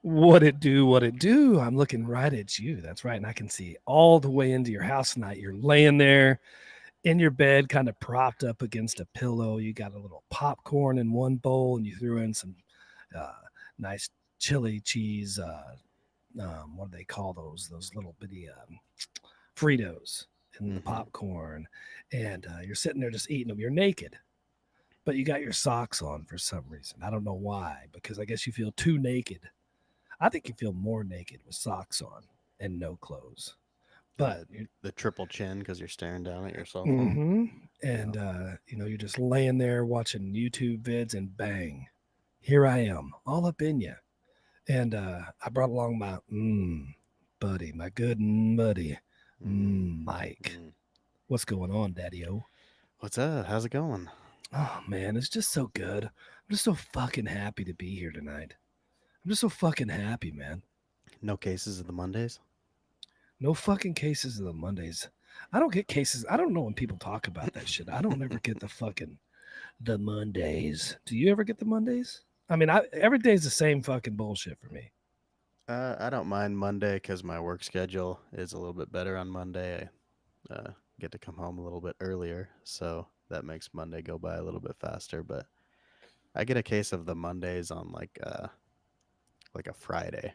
What it do? What it do? I'm looking right at you. That's right. And I can see all the way into your house tonight. You're laying there in your bed, kind of propped up against a pillow. You got a little popcorn in one bowl, and you threw in some uh, nice chili cheese. What do they call those? Those little bitty Fritos in the Mm-hmm. popcorn. And you're sitting there just eating them. You're naked, but you got your socks on for some reason. I don't know why, because I guess you feel too naked. I think you feel more naked with socks on and no clothes. But Uh, the triple chin because you're staring down at your cell phone. mm-hmm. Yeah. And you're just laying there watching YouTube vids, and bang, here I am, all up in you. And I brought along my buddy, my good buddy, Mm, Mike. mm. What's going on, Daddy O? What's up? How's it going? Oh man, it's just so good. I'm just so fucking happy to be here tonight. I'm just so fucking happy, man. No cases of the Mondays? No fucking cases of the Mondays. I don't get cases. I don't know when people talk about that shit. I don't ever get the Mondays. Do you ever get the Mondays? I mean, every day's the same fucking bullshit for me. I don't mind Monday because my work schedule is a little bit better on Monday. I get to come home a little bit earlier, so that makes Monday go by a little bit faster. But I get a case of the Mondays on like a Friday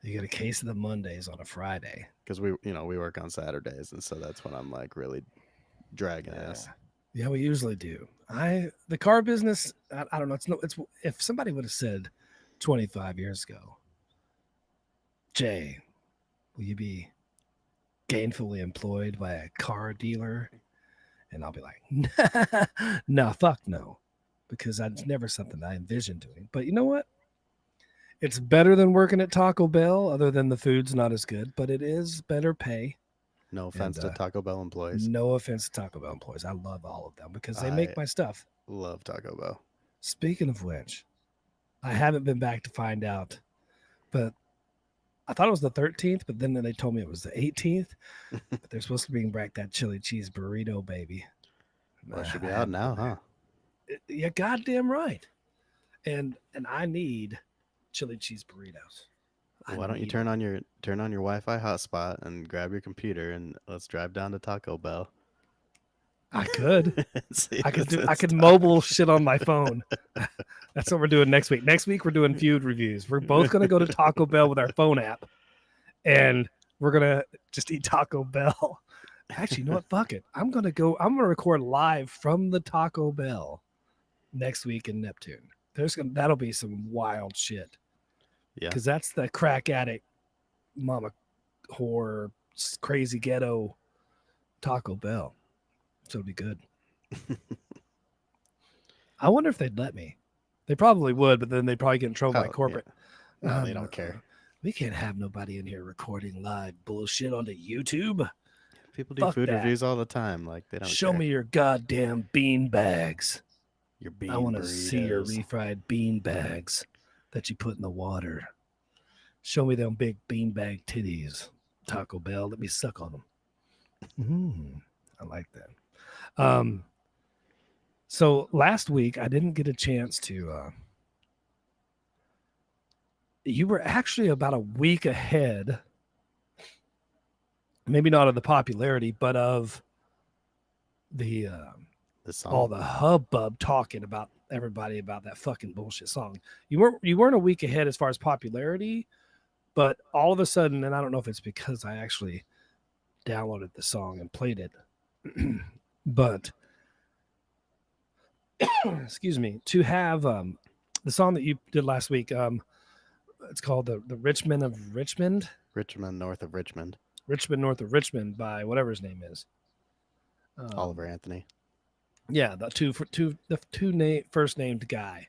You get a case of the Mondays on a Friday. because we work on Saturdays, and so that's when I'm like really dragging Yeah, ass. yeah, we usually do. The car business. I don't know. It's if somebody would have said 25 years ago, Jay, will you be gainfully employed by a car dealer? And I'll be like, no, fuck no, because that's never something I envisioned doing. But you know what? It's better than working at Taco Bell, other than the food's not as good, but it is better pay. No And offense to Taco Bell employees. no offense to Taco Bell employees. I love all of them because they I make my stuff. love Taco Bell. Speaking of which, I haven't been back to find out, but I thought it was the 13th, but then they told me it was the 18th. But they're supposed to bring back that chili cheese burrito, baby. Well, it should I be out haven't been now, huh? there. You're goddamn right. And I need chili cheese burritos. I Why don't you need them. turn on your Wi-Fi hotspot and grab your computer and let's drive down to Taco Bell I could. and see I could what's do. in I could stock. mobile shit on my phone. That's what we're doing next week. Next week we're doing feud reviews. We're both gonna go to Taco Bell with our phone app, and we're gonna just eat Taco Bell. Actually, you know what? Fuck it. I'm gonna go. I'm gonna record live from the Taco Bell next week in Neptune. That'll be some wild shit Yeah. because that's the crack addict, mama whore, crazy ghetto Taco Bell. So it'll be good. I wonder if they'd let me. They probably would, but then they'd probably get in trouble by Oh, yeah. corporate. No, they don't care. We can't have nobody in here recording live bullshit onto YouTube. People do Fuck food that. reviews all the time. Like, they don't Show care. me your goddamn bean bags. Your I bean want to see your burritos. refried bean bags that you put in the water. Show me them big bean bag titties. Taco Bell, let me suck on them. I like that. So last week I didn't get a chance to. You were actually about a week ahead, maybe not of the popularity, but of the The all song. the hubbub talking about everybody about that fucking bullshit song. You weren't a week ahead as far as popularity, but all of a sudden, and I don't know if it's because I actually downloaded the song and played it, but excuse me, to have the song that you did last week, it's called the Richmond of Richmond, Richmond, north of Richmond. Richmond north of Richmond by whatever his name is. Oliver Um, Anthony. yeah, the first named guy,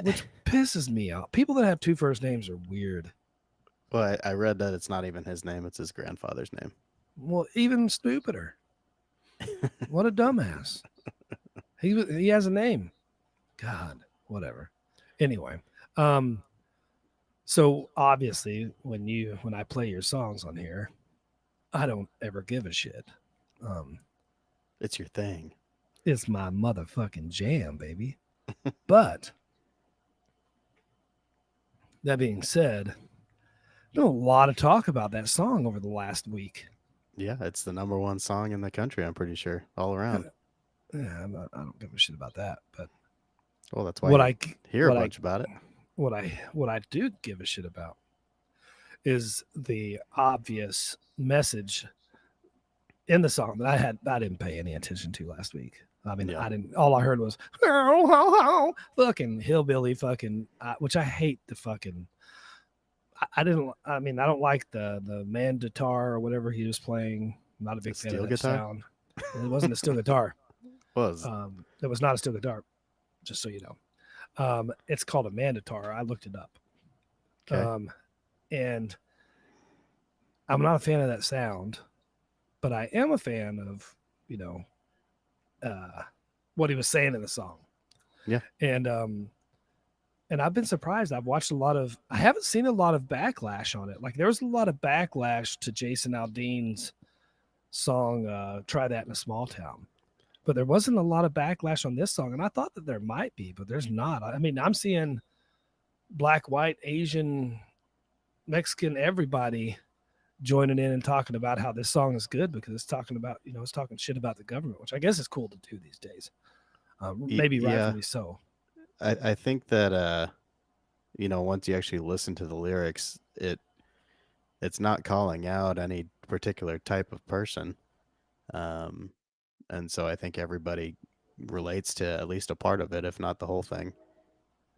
which pisses me off. People that have two first names are weird. Well, I read that it's not even his name, it's his grandfather's name. Well, even stupider. What a dumbass. He has a name. God, whatever. Anyway, um, so obviously when I play your songs on here, I don't ever give a shit. Um, It's your thing. it's my motherfucking jam, baby. But That being said, been a lot of talk about that song over the last week. Yeah, it's the number one song in the country, I'm pretty sure, all around. Yeah, I don't give a shit about that. But Well, that's why what you I hear a what I bunch about it. what I do give a shit about is the obvious message in the song that I didn't pay any attention to last week. I mean, Yeah. I didn't. All I heard was fucking hillbilly fucking, which I hate the fucking. I didn't. I mean, I don't like the man guitar or whatever he was playing. I'm not a The big fan of steel that guitar sound. It wasn't a steel guitar. was. It was not a steel guitar. Just so you know, it's called a mandotar. I looked it up. Okay. And I'm not a fan of that sound, but I am a fan of, you know, what he was saying in the song. Yeah. And I've been surprised. I've watched a lot of. I haven't seen a lot of backlash on it. Like there was a lot of backlash to Jason Aldean's song "Try That in a Small Town," but there wasn't a lot of backlash on this song. And I thought that there might be, but there's not. I mean, I'm seeing black, white, Asian, Mexican, everybody joining in and talking about how this song is good because it's talking about, it's talking shit about the government, which I guess is cool to do these days. Maybe Yeah. rightfully so. I think that once you actually listen to the lyrics, it's not calling out any particular type of person. And so I think everybody relates to at least a part of it, if not the whole thing.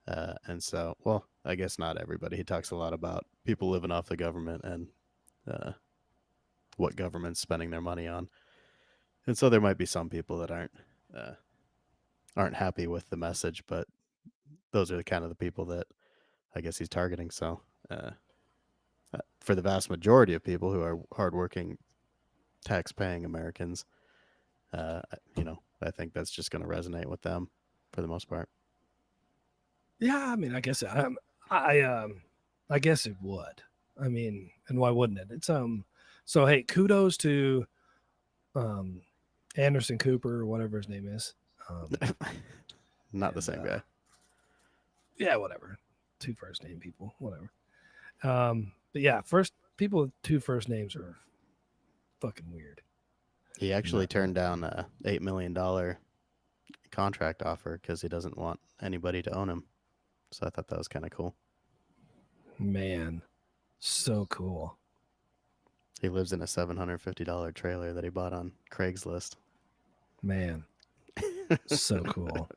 And so, well, I guess not everybody. He talks a lot about people living off the government and uh, what government's spending their money on. And so there might be some people that aren't happy with the message, but those are the kind of the people that I guess he's targeting. So for the vast majority of people who are hardworking, tax-paying Americans, I think that's just going to resonate with them for the most part. Yeah, I mean, I guess I guess it would. I mean, and why wouldn't it? It's so hey, kudos to um Anderson Cooper or whatever his name is. Not the same guy. Yeah, whatever. Two first name people, whatever. But yeah, people with two first names are fucking weird. He actually turned down a $8 million contract offer because he doesn't want anybody to own him. So I thought that was kind of cool. Man, so cool. He lives in a $750 trailer that he bought on Craigslist. Man, so cool.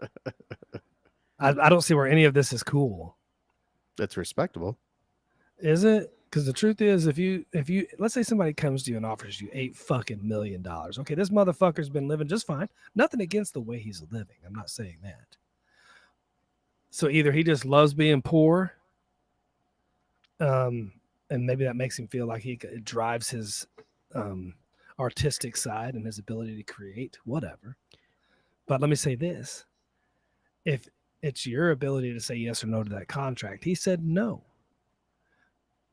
I don't see where any of this is cool. That's respectable. Is it? Because the truth is, if you let's say somebody comes to you and offers you $8 million, okay, this motherfucker's been living just fine. Nothing against the way he's living. I'm not saying that. So either he just loves being poor, and maybe that makes him feel like it drives his artistic side and his ability to create, whatever. But let me say this: if it's your ability to say yes or no to that contract, he said no.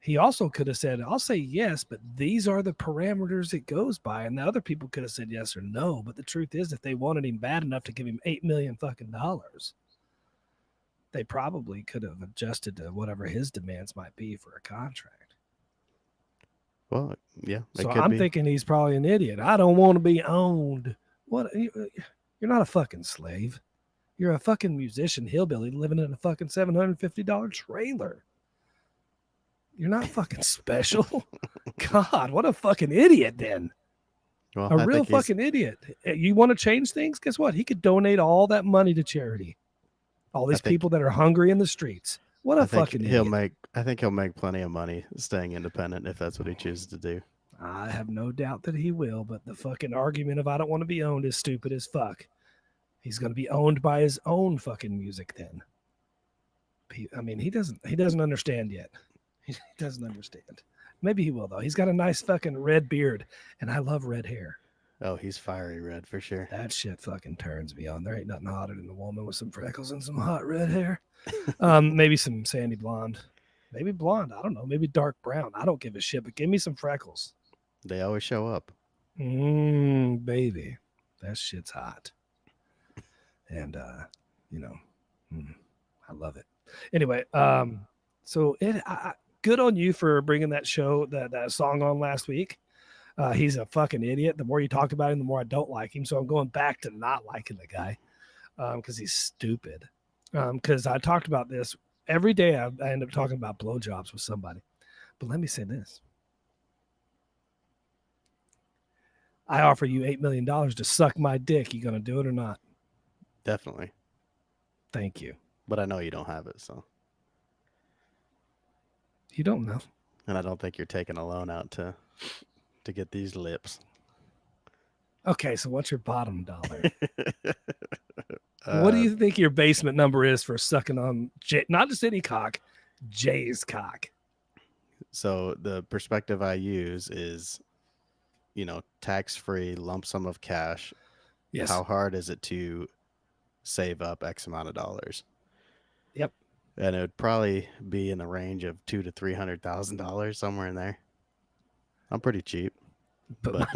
He also could have said, I'll say yes, but these are the parameters it goes by. And the other people could have said yes or no. But the truth is, if they wanted him bad enough to give him $8 million fucking dollars, they probably could have adjusted to whatever his demands might be for a contract. Well, yeah. So I'm thinking he's probably an idiot. I don't want to be owned. What? You're not a fucking slave. You're a fucking musician hillbilly living in a fucking $750 trailer. You're not fucking special. God, what a fucking idiot then. Well, a real fucking idiot. You want to change things? Guess what? He could donate all that money to charity. All these people that are hungry in the streets. What a fucking idiot. I think he'll make plenty of money staying independent if that's what he chooses to do. I have no doubt that he will, but the fucking argument of I don't want to be owned is stupid as fuck. He's going to be owned by his own fucking music then. I mean, he doesn't understand yet. He doesn't understand. Maybe he will, though. He's got a nice fucking red beard, and I love red hair. Oh, he's fiery red for sure. That shit fucking turns me on. There ain't nothing hotter than a woman with some freckles and some hot red hair. Maybe some sandy blonde. Maybe blonde. I don't know. Maybe dark brown. I don't give a shit, but give me some freckles. They always show up. Baby. That shit's hot. And, I love it. Anyway, So good on you for bringing that song on last week. He's a fucking idiot. The more you talk about him, the more I don't like him. So I'm going back to not liking the guy because he's stupid. Because I talked about this every day. I end up talking about blowjobs with somebody. But let me say this. I offer you $8 million to suck my dick. You going to do it or not? Definitely. Thank you. But I know you don't have it, so. You don't know. And I don't think you're taking a loan out to get these lips. Okay, so what's your bottom dollar? What do you think your basement number is for sucking on not just any cock, Jay's cock? So the perspective I use is, tax-free lump sum of cash. Yes. How hard is it to save up X amount of dollars? Yep. And it would probably be in the range of $200,000 to $300,000, somewhere in there. I'm pretty cheap, but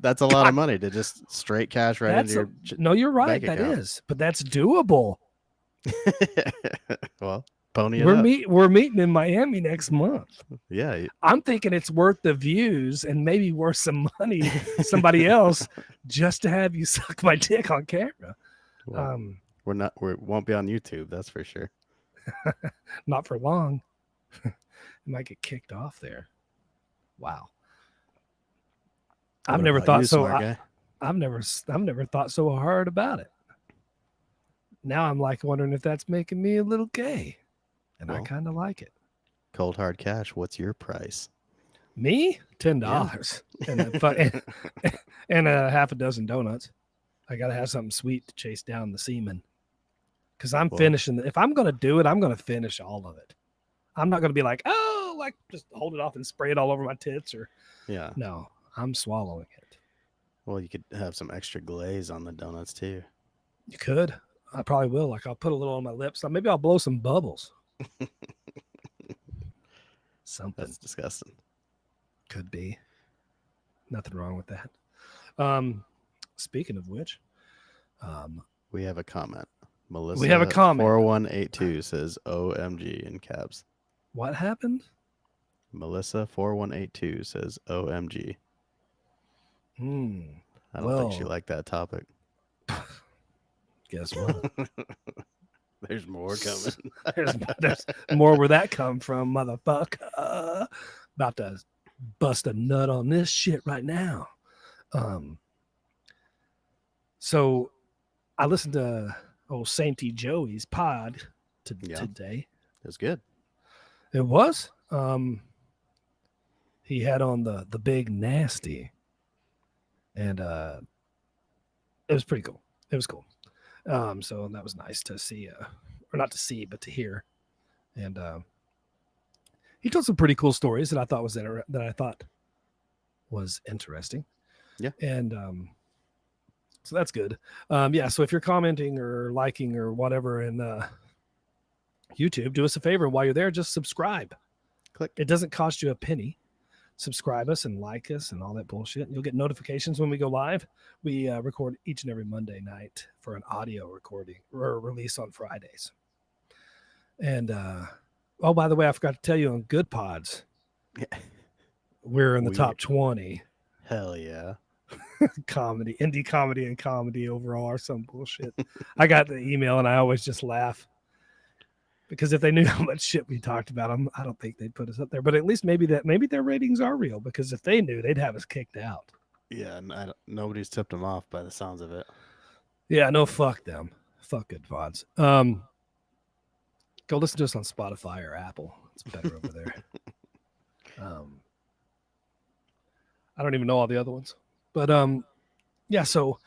that's a lot of money to just straight cash right into your. No, you're right. That account. is, but that's doable. Well, pony it up. We're meeting in Miami next month. Yeah, I'm thinking it's worth the views and maybe worth some money to somebody else just to have you suck my dick on camera. Well, we won't be on YouTube, that's for sure. Not for long. You might get kicked off there. Wow. I've never thought so. I've never thought so hard about it. Now I'm like wondering if that's making me a little gay, and I kind of like it. Cold hard cash. What's your price? Me, $10, and a half a dozen donuts. I gotta have something sweet to chase down the semen, because I'm finishing. If I'm gonna do it, I'm gonna finish all of it. I'm not gonna be like, oh, like just hold it off and spray it all over my tits, or no. I'm swallowing it. Well, you could have some extra glaze on the donuts too. You could. I probably will. Like I'll put a little on my lips. Maybe I'll blow some bubbles. Something. That's disgusting. Could be. Nothing wrong with that. Speaking of which, we have a comment. Melissa. We have a comment. 4182 says OMG in caps. What happened? Melissa 4182 says OMG. I don't think she liked that topic. Guess what? There's more coming. there's more where that come from, motherfucker. About to bust a nut on this shit right now. So I listened to old Sainty Joey's pod today. It was good. It was. He had on the big nasty, and it was pretty cool. It was cool. So that was nice to see, or not to see, but to hear. And he told some pretty cool stories that I thought was interesting. Yeah. And so that's good. So if you're commenting or liking or whatever in YouTube, do us a favor while you're there, just subscribe. Click. It doesn't cost you a penny. Subscribe us and like us and all that bullshit. You'll get notifications when we go live. We record each and every Monday night for an audio recording or release on Fridays. And by the way, I forgot to tell you on Good Pods, we're in the top 20. Hell yeah. Comedy, indie comedy, and comedy overall or some bullshit. I got the email and I always just laugh. Because if they knew how much shit we talked about them, I don't think they'd put us up there. But at least maybe their ratings are real. Because if they knew, they'd have us kicked out. Yeah, and nobody's tipped them off by the sounds of it. Yeah, no, fuck them. Fuck Good Pods. Go listen to us on Spotify or Apple. It's better over there. I don't even know all the other ones. But so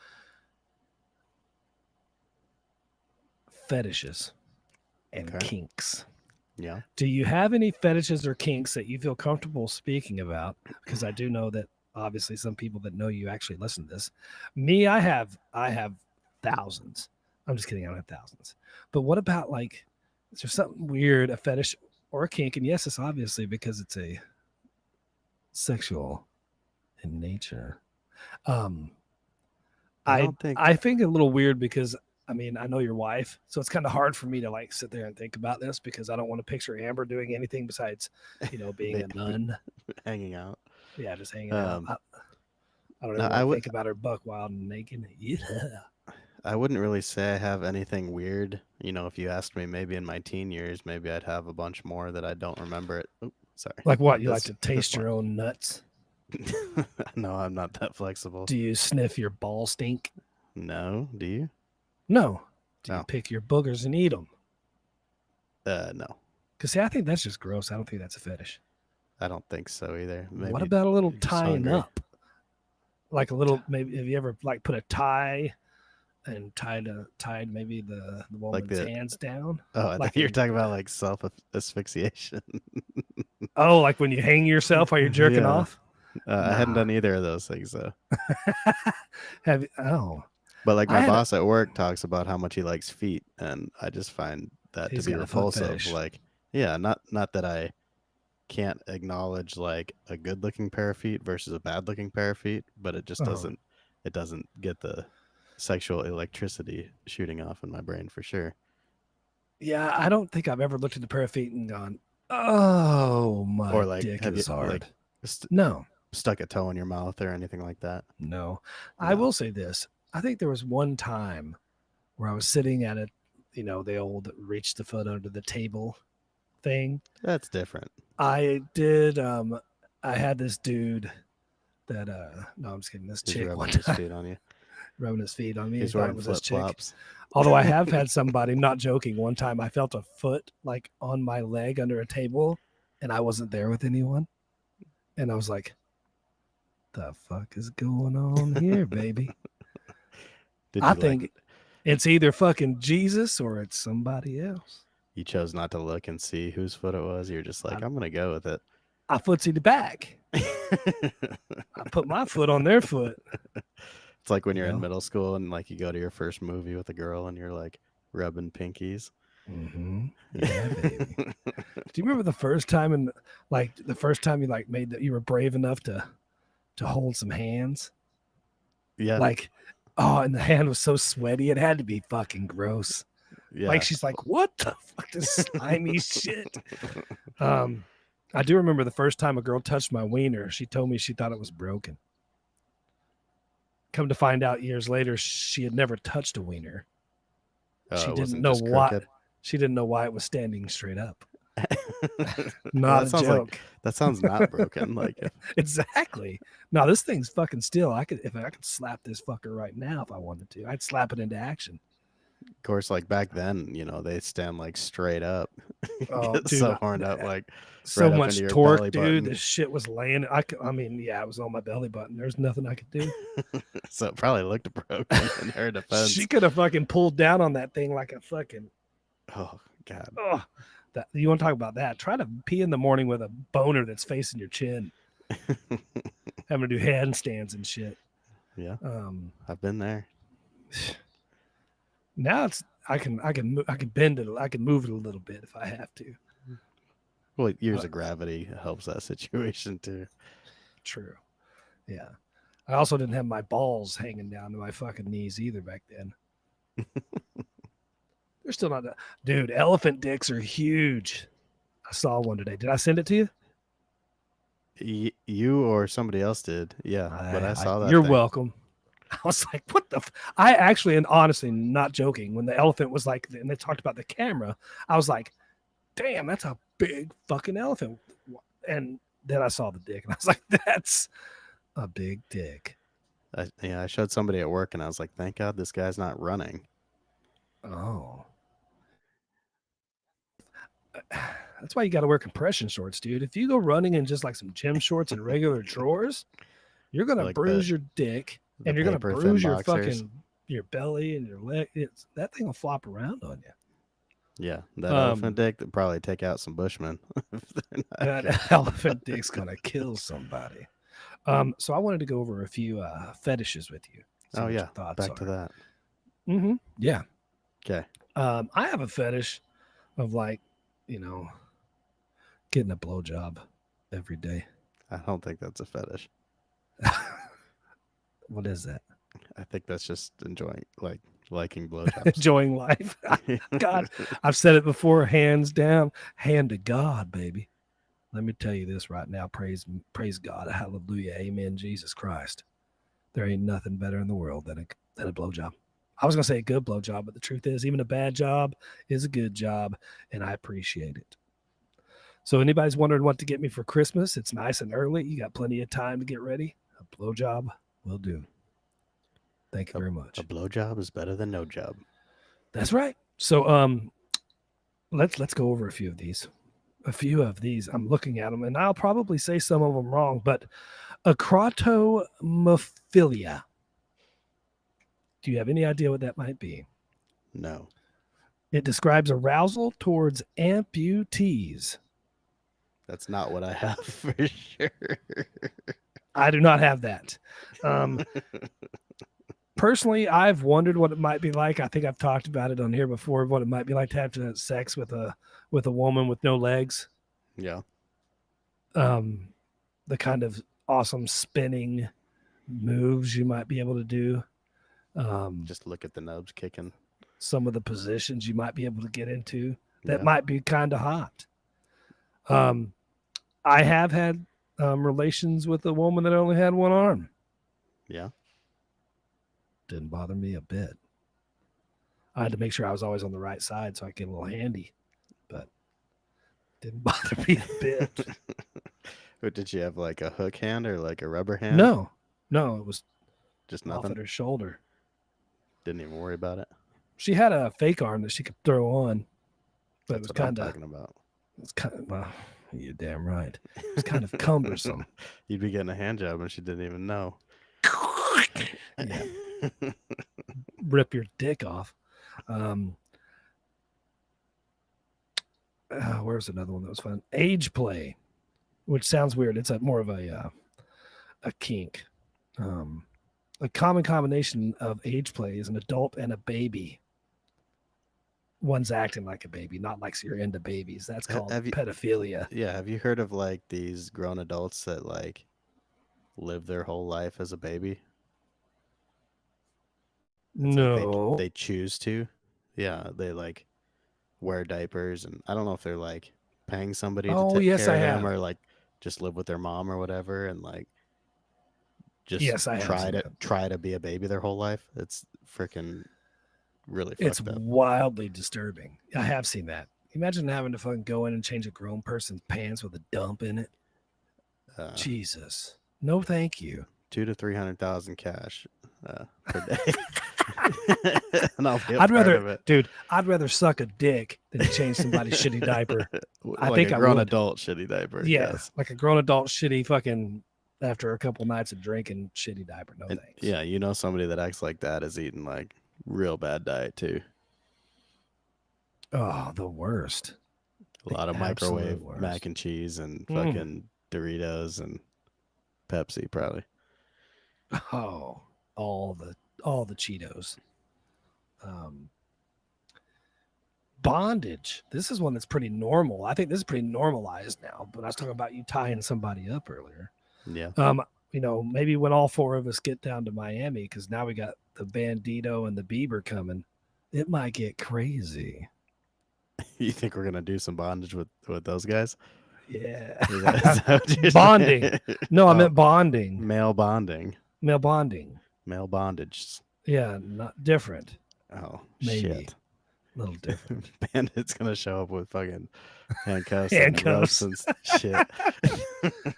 fetishes and kinks. Yeah. Do you have any fetishes or kinks that you feel comfortable speaking about? Because I do know that obviously some people that know you actually listen to this. Me, I have thousands. I'm just kidding. I don't have thousands. But what about is there something weird, a fetish or a kink? And yes, it's obviously because it's a sexual in nature. I think a little weird because I mean, I know your wife, so it's kind of hard for me to like sit there and think about this because I don't want to picture Amber doing anything besides, being Ba- a nun. hanging out. Yeah, just hanging out. Um, I don't no, ever want to think about her buck wild and naked. Yeah. I wouldn't really say I have anything weird. If you asked me, maybe in my teen years, maybe I'd have a bunch more that I don't remember it. Oop, sorry. Like what? You like This to this taste your own nuts? one. No, I'm not that flexible. Do you sniff your ball stink? No, do you? No. Do you No. pick your boogers and eat them? No. Because see, I think that's just gross. I don't think that's a fetish. I don't think so either. Maybe What about a little you're just tying hungry. up? Like a little, maybe have you ever like put a tie and tied maybe the woman's the- hands down? Oh, I Like think you're in- talking about like self asphyxiation. Oh, like when you hang yourself while you're jerking Yeah. off? I hadn't Nah. done either of those things though. Oh, But like I my had a- boss at work talks about how much he likes feet, and I just find that He's to be got a foot repulsive. fetish. Like, yeah, not that I can't acknowledge like a good looking pair of feet versus a bad looking pair of feet, but it just Oh. doesn't get the sexual electricity shooting off in my brain for sure. Yeah, I don't think I've ever looked at a pair of feet and gone, "Oh, my Or like dick have is you hard." like No, stuck a toe in your mouth or anything like that? no. I No. will say this. I think there was one time where I was sitting at the old reach the foot under the table thing. That's different. I did. I had this dude that. No, I'm just kidding. This He's chick rubbing one his time feet on you. rubbing his feet on me. He's Thought it wearing was this flip chick. flops. Although I have had somebody, not joking, one time I felt a foot like on my leg under a table, and I wasn't there with anyone, and I was like, "The fuck is going on here, baby?" Did I you think it's either fucking Jesus or it's somebody else. you chose not to look and see whose foot it was? You're just like, I'm gonna go with it. I footsied back. I put my foot on their foot. It's like when You you're in know? middle school and like you go to your first movie with a girl and you're like rubbing pinkies. Mm-hmm. Yeah, baby. Do you remember the first time you like made that you were brave enough to hold some hands? Yeah. Like, oh, and the hand was so sweaty, it had to be fucking gross. Yeah. Like she's like, what the fuck, this slimy shit. I do remember the first time a girl touched my wiener. She told me she thought it was broken. Come to find out years later, she had never touched a wiener. She it didn't wasn't know just why. crooked. She didn't know why it was standing straight up. Well, Not that a sounds joke. that sounds not broken. Like Exactly. No, this thing's fucking still. If I could slap this fucker right now if I wanted to, I'd slap it into action. of course, like back then, they stand like straight up. Oh, Get dude, so horned up, like so right up much into your torque, belly dude. button. This shit was laying. I mean, yeah, it was on my belly button. There's nothing I could do. So it probably looked broken in her defense. She could have fucking pulled down on that thing like a fucking. Oh God. Oh, that you want to talk about that? Try to pee in the morning with a boner that's facing your chin, having to do handstands and shit. Yeah, I've been there. Now I can bend it. I can move it a little bit if I have to. Well, years of gravity helps that situation too. True. Yeah. I also didn't have my balls hanging down to my fucking knees either back then. They're still not. Dude, elephant dicks are huge. I saw one today. Did I send it to you? You or somebody else did. Yeah, but I saw that. You're thing. welcome. I was like, what the? I actually, and honestly, not joking, when the elephant was like, and they talked about the camera, I was like, damn, that's a big fucking elephant. And then I saw the dick and I was like, that's a big dick. I showed somebody at work and I was like, thank God this guy's not running. Oh. That's why you got to wear compression shorts, dude. If you go running in just like some gym shorts and regular drawers, you're going to Like bruise your dick and you're going to paper-thin bruise your boxers. fucking, your belly and your leg. That thing will flop around on you. Yeah, that elephant dick would probably take out some bushmen. If they're not That elephant dick's going to kill somebody. So I wanted to go over a few fetishes with you. See Oh what your yeah, thoughts back are. to that. Mm-hmm. Yeah. Okay. I have a fetish of like, getting a blowjob every day. I don't think that's a fetish. What is that? I think that's just enjoying, like Liking blowjobs. enjoying life. God, I've said it before, hands down, hand to God, baby. Let me tell you this right now. Praise God. Hallelujah. Amen. Jesus Christ. There ain't nothing better in the world than a blowjob. I was going to say a good blowjob, but the truth is, even a bad job is a good job, and I appreciate it. So, anybody's wondering what to get me for Christmas? It's nice and early. You got plenty of time to get ready. A blowjob will do. Thank you very much. A blowjob is better than no job. That's right. So, let's go over a few of these. I'm looking at them, and I'll probably say some of them wrong, but acrotomophilia. Do you have any idea what that might be? No. It describes arousal towards amputees. That's not what I have for sure. I do not have that. Personally, I've wondered what it might be like. I think I've talked about it on here before, what it might be like to have sex with a woman with no legs. Yeah. The kind of awesome spinning moves you might be able to do. Just look at the nubs kicking. Some of the positions you might be able to get into that Yeah. might be kind of hot. I have had relations with a woman that only had one arm. Yeah. Didn't bother me a bit. I had to make sure I was always on the right side so I get a little handy, but didn't bother me a bit. What, did she have like a hook hand or like a rubber hand? No, it was Just off nothing. at her shoulder. Didn't even worry about it. She had a fake arm that she could throw on, but That's it was what I'm kind of, talking about. well, you're damn right. It was kind of cumbersome. You'd be getting a hand job and she didn't even know. Yeah. Rip your dick off. Where's another one that was fun? Age play, which sounds weird. It's more of a kink. A common combination of age play is an adult and a baby. One's acting like a baby, not like you're into babies. That's called pedophilia. Yeah. Have you heard of like these grown adults that like live their whole life as a baby? It's No. like they choose to. Yeah. They like wear diapers, and I don't know if they're like paying somebody to take yes, care I of them have. or like just live with their mom or whatever, and like just Yes, I have try seen to that. try to be a baby their whole life. It's freaking really It's fucked up. wildly disturbing. I have seen that. Imagine having to fucking go in and change a grown person's pants with a dump in it. Jesus. No, thank you. 200,000 to 300,000 cash per day. And I'll be a I'd part rather, of it. dude, I'd rather suck a dick than change somebody's shitty diaper. I Like think a I grown would. adult shitty diaper. Yeah, Yes. like a grown adult shitty fucking after a couple nights of drinking shitty diaper. No And, thanks. yeah, you know somebody that acts like that is eating like real bad diet too. Oh, the worst. A lot of absolute microwave worst. mac and cheese and Mm. fucking Doritos and Pepsi probably. Oh, all the Cheetos. Bondage. This is one that's pretty normal. I think this is pretty normalized now. But I was talking about you tying somebody up earlier. Yeah. You know, maybe when all four of us get down to Miami, because now we got the Bandito and the Bieber coming, it might get crazy. You think we're gonna do some bondage with those guys? Yeah. Is that what you're Bonding. saying? No, I Oh, meant bonding. male bonding. Male bonding. Male bondage. Yeah, not different. Oh Maybe. shit. A little different. Bandit's gonna show up with fucking handcuffs, Handcuffs. and ropes and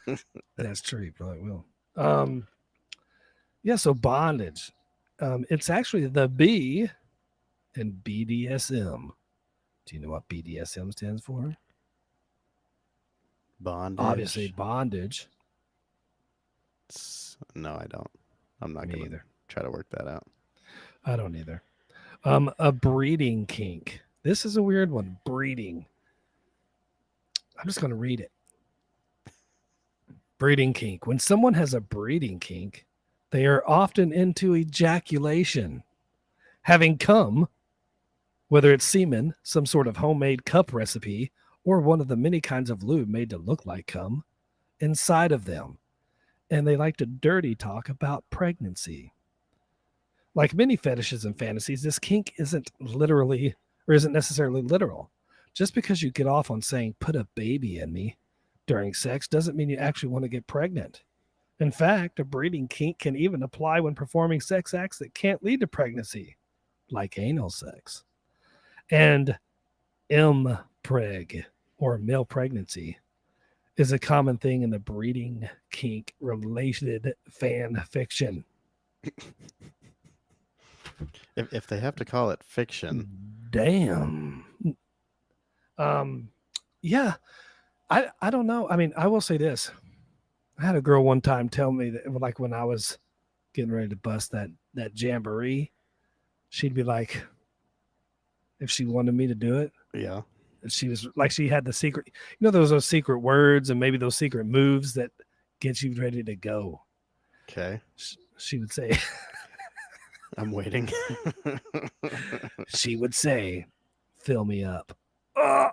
shit. That's true. You probably will. Yeah, so bondage. It's actually the B in BDSM. Do you know what BDSM stands for? Bondage. Obviously, bondage. No, I don't. I'm not Me gonna either. try to work that out. I don't either. A breeding kink. This is a weird one. Breeding. I'm just going to read it. Breeding kink. When someone has a breeding kink, they are often into ejaculation. Having come, whether it's semen, some sort of homemade cup recipe, or one of the many kinds of lube made to look like cum, inside of them. And they like to dirty talk about pregnancy. Like many fetishes and fantasies, this kink isn't literally or isn't necessarily literal. Just because you get off on saying, put a baby in me during sex doesn't mean you actually want to get pregnant. In fact, a breeding kink can even apply when performing sex acts that can't lead to pregnancy, like anal sex. And impreg, or male pregnancy, is a common thing in the breeding kink related fan fiction. If they have to call it fiction, Damn. Yeah, I don't know. I mean, I will say this. I had a girl one time tell me that, like, when I was getting ready to bust that jamboree, she'd be like, if she wanted me to do it, yeah. and she was like, she had the secret, those secret words and maybe those secret moves that get you ready to go. Okay. She would say, I'm waiting. she would say, fill me up. Oh,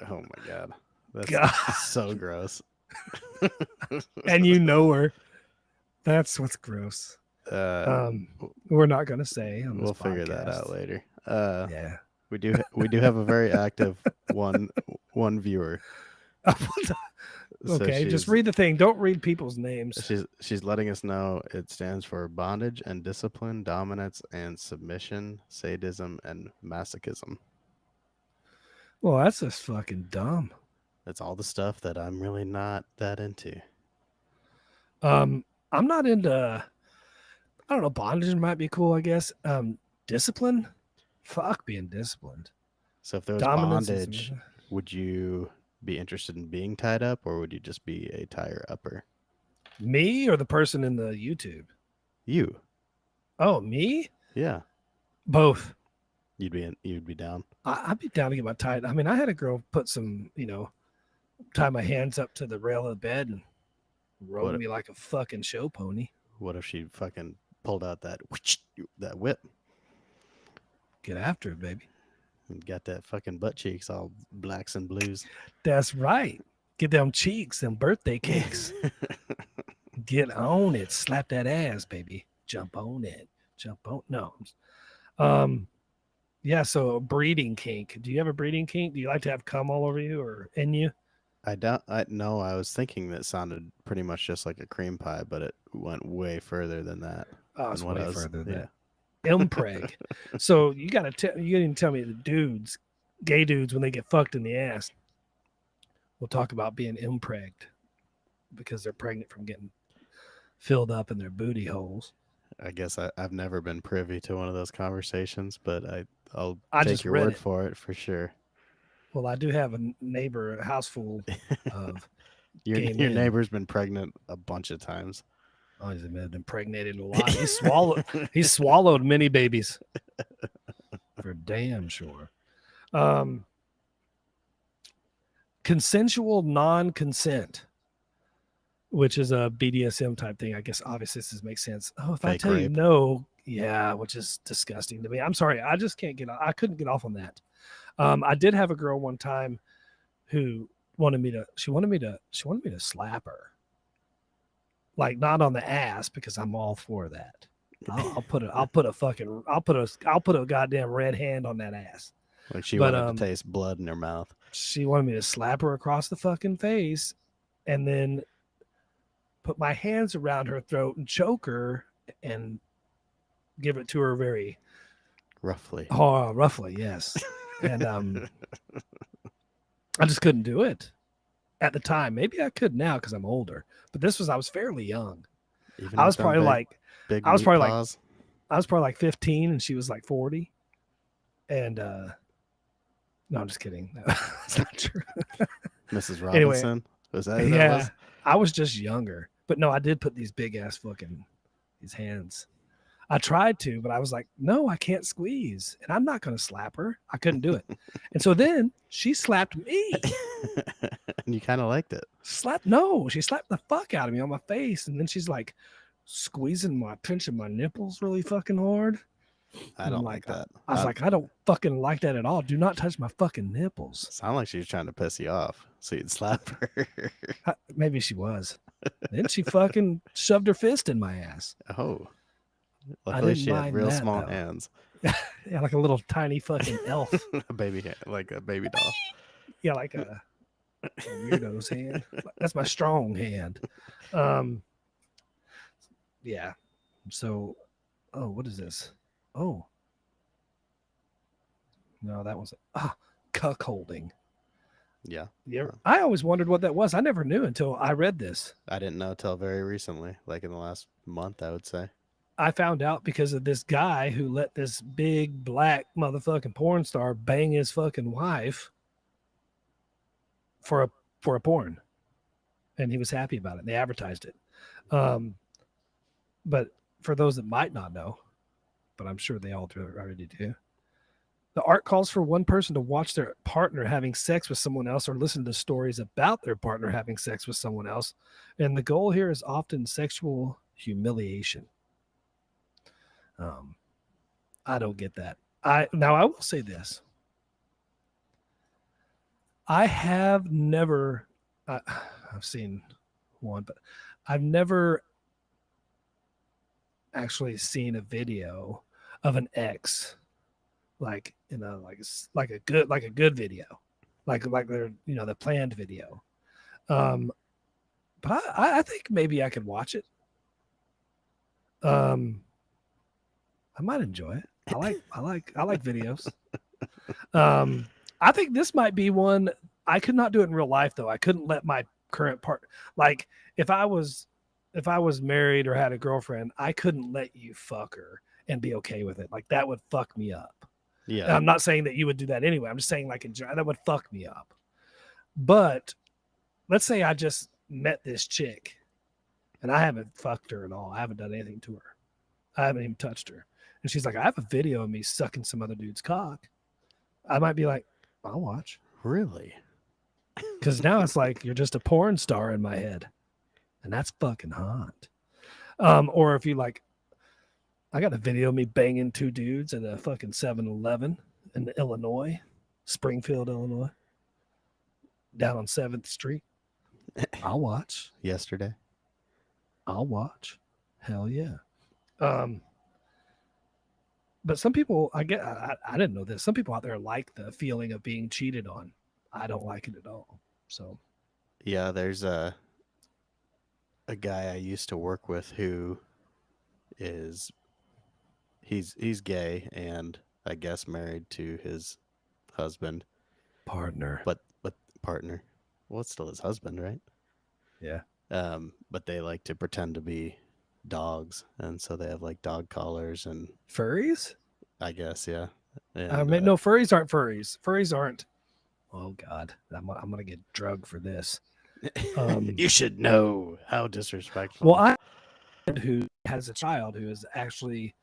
Oh my god. That's God. so gross. And you know her. That's what's gross. Uh, We're not gonna say on this we'll figure that podcast. out later. Yeah. We do have a very active one viewer. So Okay, just she's- read the thing. Don't read people's names. She's letting us know it stands for bondage and discipline, dominance and submission, sadism and masochism. Well, that's just fucking dumb. That's all the stuff that I'm really not that into. I'm not into. I don't know. Bondage might be cool, I guess. Discipline. Fuck being disciplined. So if there was Dominance and bondage, submission. would you be interested in being tied up, or would you just be a tire upper? Me or the person in the YouTube? You, Oh, me? yeah, Both. you'd be down. I'd be down to get my tied. I mean, I had a girl put some, tie my hands up to the rail of the bed and rode What- me like a fucking show pony. What if she fucking pulled out that whip Get after it, baby. and got that fucking butt cheeks all blacks and blues? That's right. Get them cheeks, them birthday cakes. Get on it. Slap that ass, baby. Jump on it. Jump on. No. Yeah. So a breeding kink. Do you have a breeding kink? Do you like to have cum all over you or in you? I was thinking that sounded pretty much just like a cream pie, but it went way further than that. Oh, it's than what way I was- further than yeah. that. Impreg. So you didn't tell me the dudes, gay dudes, when they get fucked in the ass, we'll talk about being impregged because they're pregnant from getting filled up in their booty holes. I guess I've never been privy to one of those conversations, but I'll I take just your read word it. for it for sure. Well, I do have a neighbor, a house full of. Your Gay men. neighbor's been pregnant a bunch of times. Oh, he's been impregnated a lot. He swallowed many babies. For damn sure. Consensual non-consent, which is a BDSM type thing. I guess obviously this makes sense. Oh, if I Fake tell you rape. no, yeah, which is disgusting to me. I'm sorry. I just can't I couldn't get off on that. I did have a girl one time who wanted me to slap her. Like not on the ass because I'm all for that. I'll put a goddamn red hand on that ass. Like she But, wanted to taste blood in her mouth. She wanted me to slap her across the fucking face and then put my hands around her throat and choke her and give it to her very Roughly. roughly, yes. And I just couldn't do it at the time. Maybe I could now because I'm older. But I was fairly young. Even I with was them probably like big I was meat probably like- paws? I was probably like 15 and she was like 40. And no, I'm just kidding. That's not true. Mrs. Anyway, Robinson. Was that who that Yeah. was? I was just younger. But no, I did put these big ass fucking these hands. I tried to, but I was like, no, I can't squeeze. And I'm not gonna slap her. I couldn't do it. And so then she slapped me. And you kind of liked it. She slapped the fuck out of me on my face. And then she's like pinching my nipples really fucking hard. I And don't I'm like that. I was like, I don't fucking like that at all. Do not touch my fucking nipples. Sound like she was trying to piss you off, so you'd slap her. Maybe she was. Then she fucking shoved her fist in my ass. Oh, Luckily, didn't she had mind real that small though. hands. Yeah, like a little tiny fucking elf. A baby hand, like a baby doll. Yeah, like a weirdo's hand. That's my strong hand. Um, yeah. So, oh, what is this? Oh, no, that was cuckolding. Yeah. Yeah, I always wondered what that was. I never knew until I read this. I didn't know till very recently, like in the last month, I would say. I found out because of this guy who let this big black motherfucking porn star bang his fucking wife for a porn, and he was happy about it. They advertised it. But for those that might not know, but I'm sure they all already do, the art calls for one person to watch their partner having sex with someone else or listen to stories about their partner having sex with someone else. And the goal here is often sexual humiliation. I don't get that. I will say this. I have never, I've seen one, but I've never actually seen a video of an ex like in a like a good video, like they're the planned video. But I think maybe I could watch it. I might enjoy it. I like videos. I think this might be one. I could not do it in real life though. I couldn't let my current part, like if I was married or had a girlfriend, I couldn't let you fuck her and be okay with it. Like that would fuck me up. And Yeah. I'm not saying that you would do that anyway. I'm just saying like in general, that would fuck me up. But let's say I just met this chick and I haven't fucked her at all. I haven't done anything to her. I haven't even touched her. And she's like, I have a video of me sucking some other dude's cock. I might be like, I'll watch. Really? Because now it's like you're just a porn star in my head. And that's fucking hot. Or if you like, I got a video of me banging two dudes at a fucking 7-Eleven in Illinois, Springfield, Illinois, down on 7th Street. I'll watch. Yesterday? I'll watch. Hell yeah. But some people, I didn't know this. Some people out there like the feeling of being cheated on. I don't like it at all. So Yeah, there's a guy I used to work with who is he's gay and I guess married to his husband, partner. but partner. Well, it's still his husband, right? Yeah. But they like to pretend to be dogs, and so they have like dog collars and Furries? I guess, yeah. And I mean, no, furries aren't furries. Furries aren't. Oh God, I'm gonna get drugged for this. you should know how disrespectful. Well, I who has a child who is actually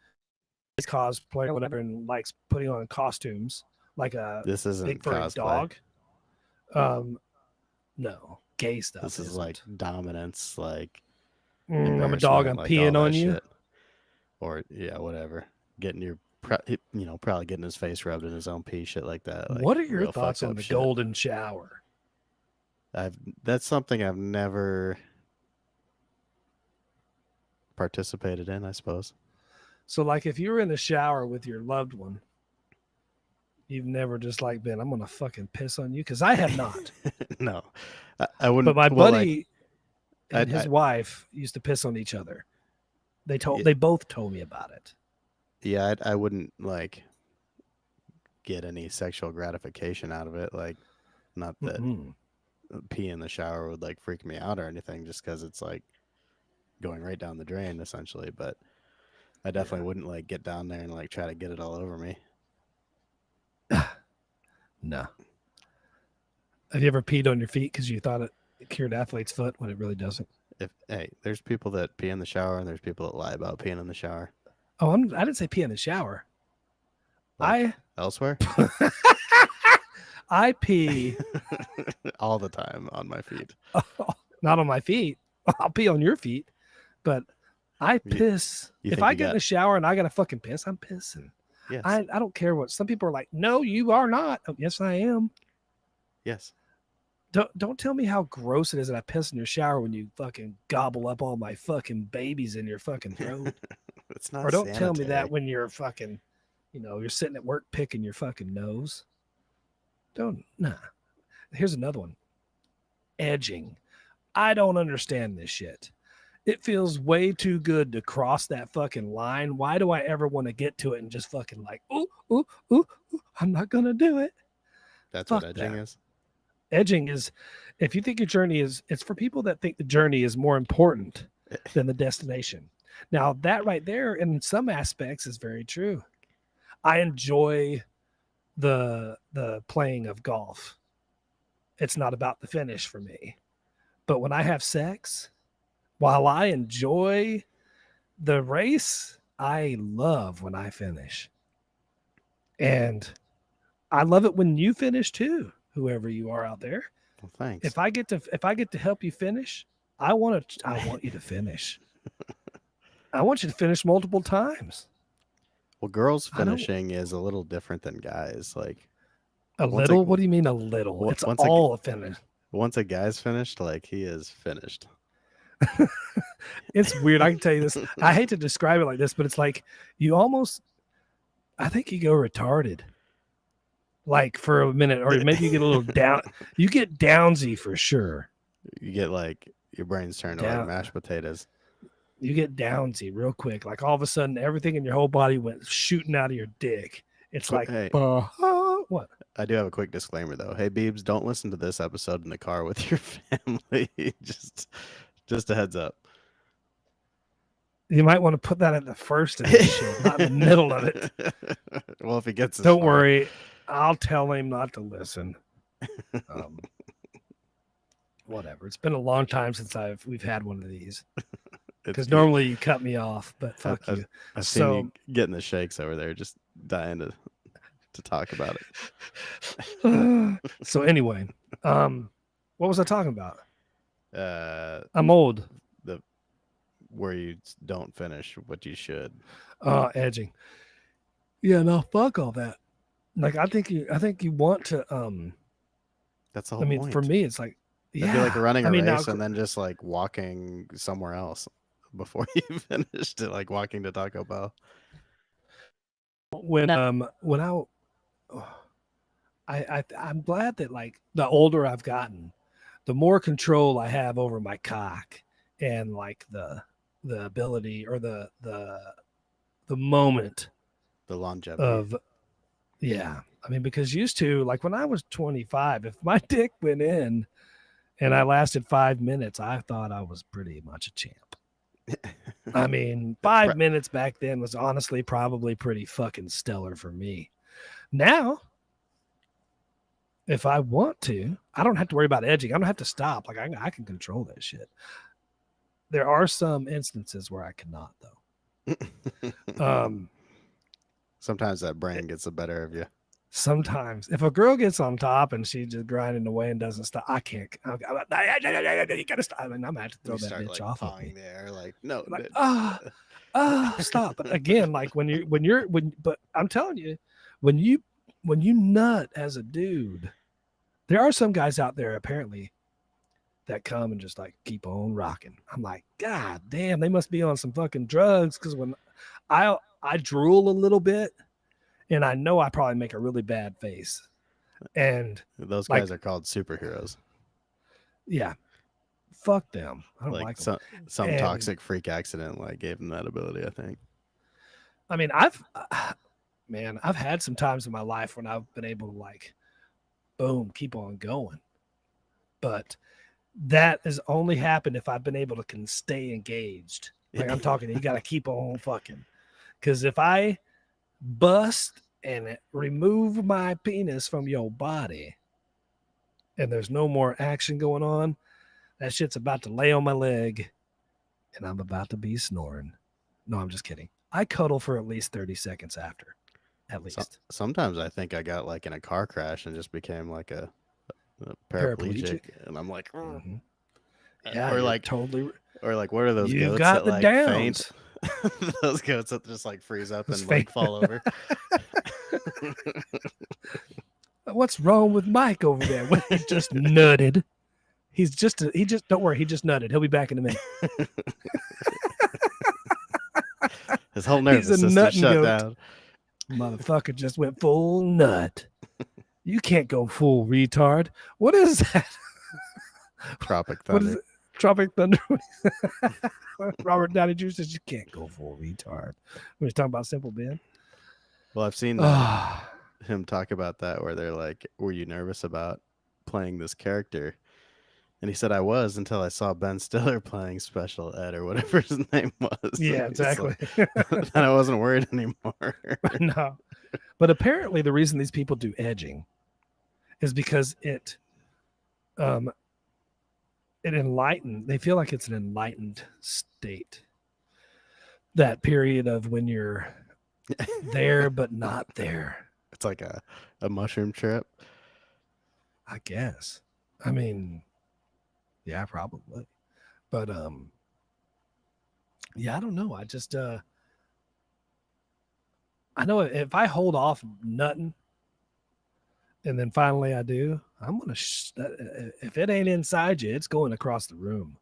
is cosplay or whatever and likes putting on costumes like a This isn't big furry cosplay. dog. No, gay stuff. This is isn't. like dominance, like I'm a dog. I'm embarrassment, like all peeing on that you. shit. Or yeah, whatever. Getting your probably getting his face rubbed in his own pee, shit like that. Like What are your real thoughts fucked on up the shit. golden shower? That's something I've never participated in, I suppose. So, like, if you were in the shower with your loved one, you've never just like been, I'm gonna fucking piss on you, because I have not. No, I wouldn't. But my well, buddy and I'd- his I- wife used to piss on each other. They Yeah. they both told me about it. yeah, I wouldn't like get any sexual gratification out of it. Like, not that Mm-mm. pee in the shower would like freak me out or anything, just because it's like going right down the drain essentially. But I definitely wouldn't like get down there and like try to get it all over me. No. Have you ever peed on your feet because you thought it cured athlete's foot when it really doesn't? Hey, there's people that pee in the shower and there's people that lie about peeing in the shower. Oh, I didn't say pee in the shower. Like, elsewhere? I pee all the time on my feet. not on my feet. I'll pee on your feet, but I piss. you If think I you get in got- the shower and I gotta fucking piss, I'm pissing. Yes. I don't care what some people are like. No, you are not. Oh, yes, I am. Yes. Don't tell me how gross it is that I piss in your shower when you fucking gobble up all my fucking babies in your fucking throat. It's not Or don't tell me sanitary. that when you're fucking, you're sitting at work picking your fucking nose. Nah. Here's another one. Edging. I don't understand this shit. It feels way too good to cross that fucking line. Why do I ever want to get to it and just fucking like, ooh, ooh, ooh, ooh, I'm not going to do it. That's Fuck what edging that. is. Edging is, if you think your journey it's for people that think the journey is more important than the destination. Now, that right there, in some aspects, is very true. I enjoy the playing of golf. It's not about the finish for me. But when I have sex, while I enjoy the race, I love when I finish. And I love it when you finish too, whoever you are out there. Well, thanks. If I get to help you finish, I want you to finish. I want you to finish multiple times. Well, girls I don't- finishing is a little different than guys. Like A once little? What do you mean a little? It's once all a finish. once a guy's finished, like he is finished. It's weird. I can tell you this. I hate to describe it like this, but it's like you almost, I think you go retarded. Like for a minute, or maybe you get a little down. You get downsy for sure. You get like your brain's turned to like Down. mashed potatoes. You get downsy real quick. Like all of a sudden, everything in your whole body went shooting out of your dick. It's like, Hey, what? I do have a quick disclaimer though. Hey, Beebs, don't listen to this episode in the car with your family. just a heads up. You might want to put that at the first of this shit, not in the middle of it. Well, if he gets this Don't far. worry. I'll tell him not to listen. Whatever. It's been a long time since we've had one of these. Because normally you cut me off, but fuck you. I've seen you getting the shakes over there, just dying to talk about it. So anyway, what was I talking about? I'm old. Where you don't finish what you should. Edging. Yeah, no, fuck all that. Like I think you want to. That's the whole point. For me, it's like, yeah, it'd be like running a race and then just like walking somewhere else before you finished it, like walking to Taco Bell. When I'm glad that like the older I've gotten, the more control I have over my cock and like the ability or the moment, the longevity of, yeah. I mean, because used to, like when I was 25, if my dick went in and I lasted 5 minutes, I thought I was pretty much a champ. I mean, 5 minutes back then was honestly probably pretty fucking stellar for me. Now, if I want to, I don't have to worry about edging. I don't have to stop. Like I can control that shit. There are some instances where I cannot, though. Sometimes that brain gets the better of you. Sometimes, if a girl gets on top and she's just grinding away and doesn't stop, I can't. You gotta stop. I mean, I'm gonna have to throw that bitch off of me. There, like no, like stop. But again, like but I'm telling you, when you nut as a dude, there are some guys out there apparently that come and just like keep on rocking. I'm like, God damn, they must be on some fucking drugs. Because when I drool a little bit, and I know I probably make a really bad face. And those guys are called superheroes. Yeah. Fuck them. I don't like them. Some toxic freak accident like gave them that ability, I think. I mean, I've had some times in my life when I've been able to like, boom, keep on going. But that has only happened if I've been able to stay engaged. Like I'm talking, you got to keep on fucking. Because if I bust and remove my penis from your body and there's no more action going on, that shit's about to lay on my leg and I'm about to be snoring. No, I'm just kidding. I cuddle for at least 30 seconds after, at least. Sometimes I think I got like in a car crash and just became like a paraplegic. And I'm like, mm-hmm. Yeah, or like totally. Or like, what are those You've goats got that the like downs. faint? Those goats that just like freeze up and faint. like fall over. What's wrong with Mike over there? Well, he just nutted. He just don't worry. He just nutted. He'll be back in a minute. His whole He's nervous a system nut and shut goat. down. Motherfucker just went full nut. You can't go full retard. What is that? Tropic What is Thunder. it? Tropic Thunder. Robert Downey Jr. says you can't go full retard. When he's talking about Simple Ben. Well, I've seen Ah, him talk about that where they're like, "Were you nervous about playing this character?" And he said, "I was until I saw Ben Stiller playing Special Ed or whatever his name was." yeah, He's like, exactly. then I wasn't worried anymore. No, but apparently the reason these people do edging is because it enlightened. They feel like it's an enlightened state. That period of when you're there but not there. It's like a mushroom trip. I guess. I mean, yeah, probably. But yeah, I don't know. I just I know if I hold off nothing and then finally I do, I'm gonna if it ain't inside you, it's going across the room.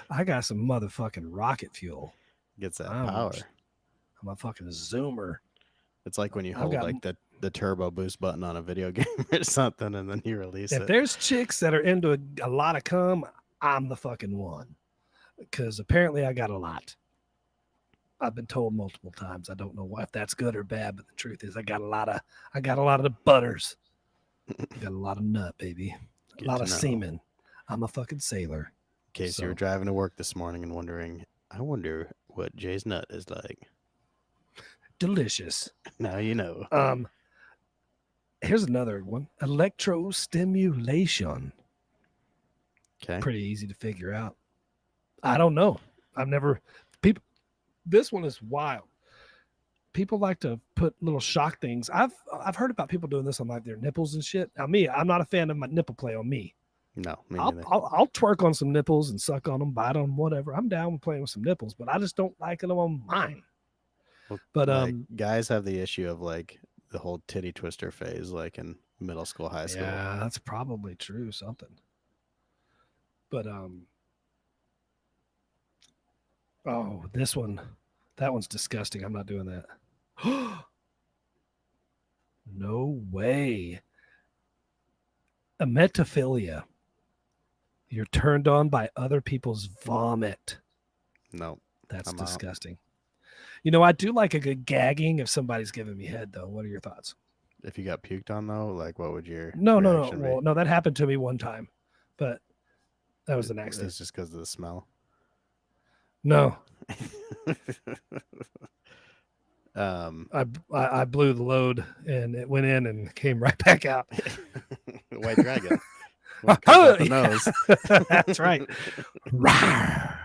I got some motherfucking rocket fuel. Gets that I'm power. I'm a fucking zoomer. It's like when you I've hold got- like the turbo boost button on a video game or something, and then you release If it. there's chicks that are into a lot of cum, I'm the fucking one. Because apparently I got a lot. I've been told multiple times. I don't know if that's good or bad, but the truth is I got a lot of the butters. Got a lot of nut, baby. Good A lot to of know. semen. I'm a fucking sailor. In case you were So- driving to work this morning and wondering, I wonder what Jay's nut is like. Delicious. Now you know. Here's another one. Electrostimulation. Okay. Pretty easy to figure out. I don't know. I've never people this one is wild. People like to put little shock things. I've heard about people doing this on like their nipples and shit. Now me, I'm not a fan of my nipple play on me. No, me I'll, neither. I'll twerk on some nipples and suck on them, bite on them, whatever. I'm down with playing with some nipples, but I just don't like them on mine. Well, But like, guys have the issue of like the whole titty twister phase, like in middle school, high school. yeah, that's probably true. Something. But oh, this one, that one's disgusting. I'm not doing that. No way. Emetophilia. You're turned on by other people's vomit. No, That's I'm out. disgusting. You know, I do like a good gagging if somebody's giving me head, though. What are your thoughts? if you got puked on though, like what would your No. reaction be? Well, no, that happened to me one time, but that was an accident. It's just because of the smell. No, Um, I blew the load and it went in and came right back out. White Dragon. When it comes out the nose. That's right. Rawr.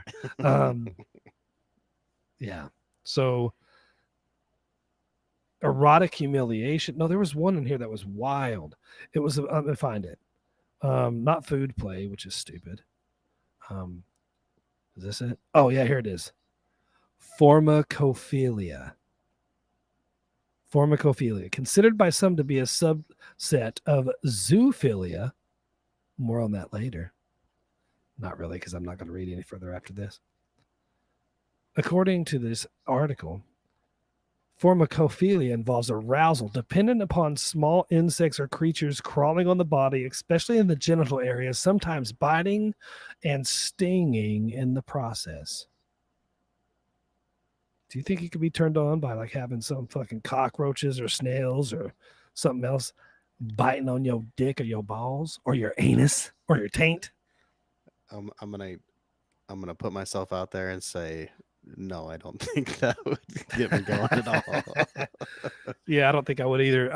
Yeah. So erotic humiliation. No, there was one in here that was wild. It was I'm gonna find it. Not food play, which is stupid. Is this it? Oh yeah, here it is. Formicophilia. Formicophilia, considered by some to be a subset of zoophilia. More on that later. Not really, because I'm not going to read any further after this. According to this article, formicophilia involves arousal dependent upon small insects or creatures crawling on the body, especially in the genital areas, sometimes biting and stinging in the process. Do you think you could be turned on by like having some fucking cockroaches or snails or something else biting on your dick or your balls or your anus or your taint? I'm gonna put myself out there and say no. I don't think that would get me going at all. Yeah, I don't think I would either.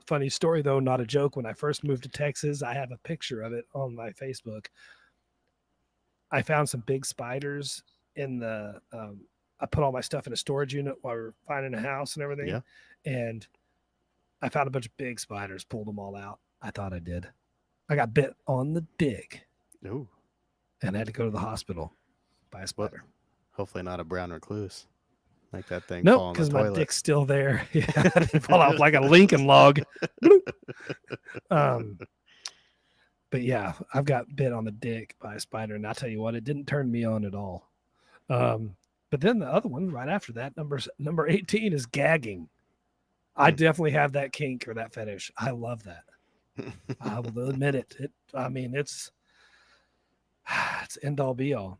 Funny story though, not a joke. When I first moved to Texas, I have a picture of it on my Facebook. I found some big spiders in the I put all my stuff in a storage unit while we were finding a house and everything. Yeah. And I found a bunch of big spiders, pulled them all out. I thought I did. I got bit on the dick Ooh, and I had to go to the hospital by a spider. hopefully not a brown recluse. Like that thing. Nope, fall in the because my toilet. dick's still there. Yeah, they fall off like a Lincoln log. But yeah, I've got bit on the dick by a spider, and I'll tell you what, it didn't turn me on at all. But then the other one right after that, number 18 is gagging. I definitely have that kink or that fetish. I love that. I will admit it. It's end all be all.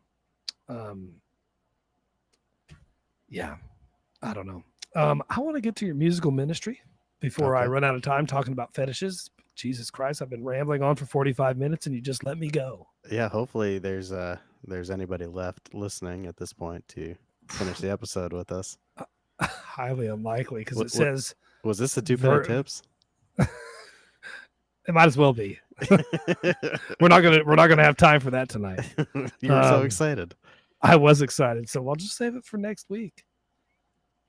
Yeah, I don't know. I want to get to your musical ministry before I run out of time talking about fetishes. Jesus Christ, I've been rambling on for 45 minutes and you just let me go. Yeah, hopefully there's anybody left listening at this point to finish the episode with us. Highly unlikely because it says... Was this the 2 pair of tips? It might as well be. We're not gonna have time for that tonight. You were so excited. I was excited, so I'll just save it for next week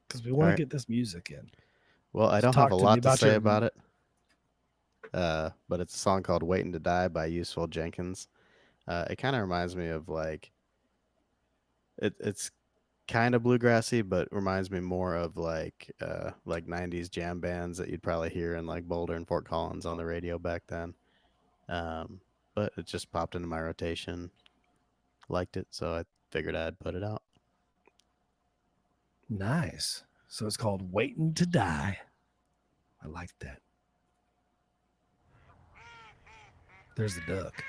because we want to get this music in. Well, I don't have a lot to say about it, but it's a song called "Waiting to Die" by Useful Jenkins. It kind of reminds me of like it's kind of bluegrassy, but reminds me more of like 90s jam bands that you'd probably hear in like Boulder and Fort Collins on the radio back then. But it just popped into my rotation. Liked it, so I figured I'd put it out. Nice. So it's called "Waiting to Die." I like that. There's the duck.